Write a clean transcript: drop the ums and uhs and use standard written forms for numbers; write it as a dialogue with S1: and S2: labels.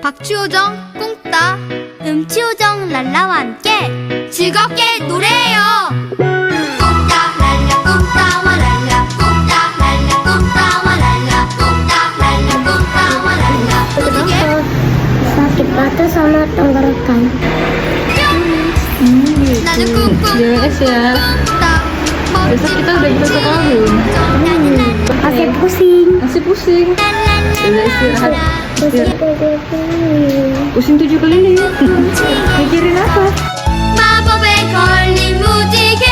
S1: 박추호정 꿍따 음치호정 랄라와 함께 즐겁게 노래해요. 꿍따 랄라 꿍따와 랄라 꿍따 랄라 꿍따와 랄라 꿍따 랄라 กุ้따와 랄라. 어떻게?
S2: Sakit batu sama tenggorokan.
S1: 나는 꿍꿍
S3: JWS ya. Besok kita udah bisa sekolah belum?
S2: Masih pusing.
S3: Masih pusing. Udah istirahat. Pusing 7 keliling. Mikirin apa?
S1: 마법에 걸린 무지개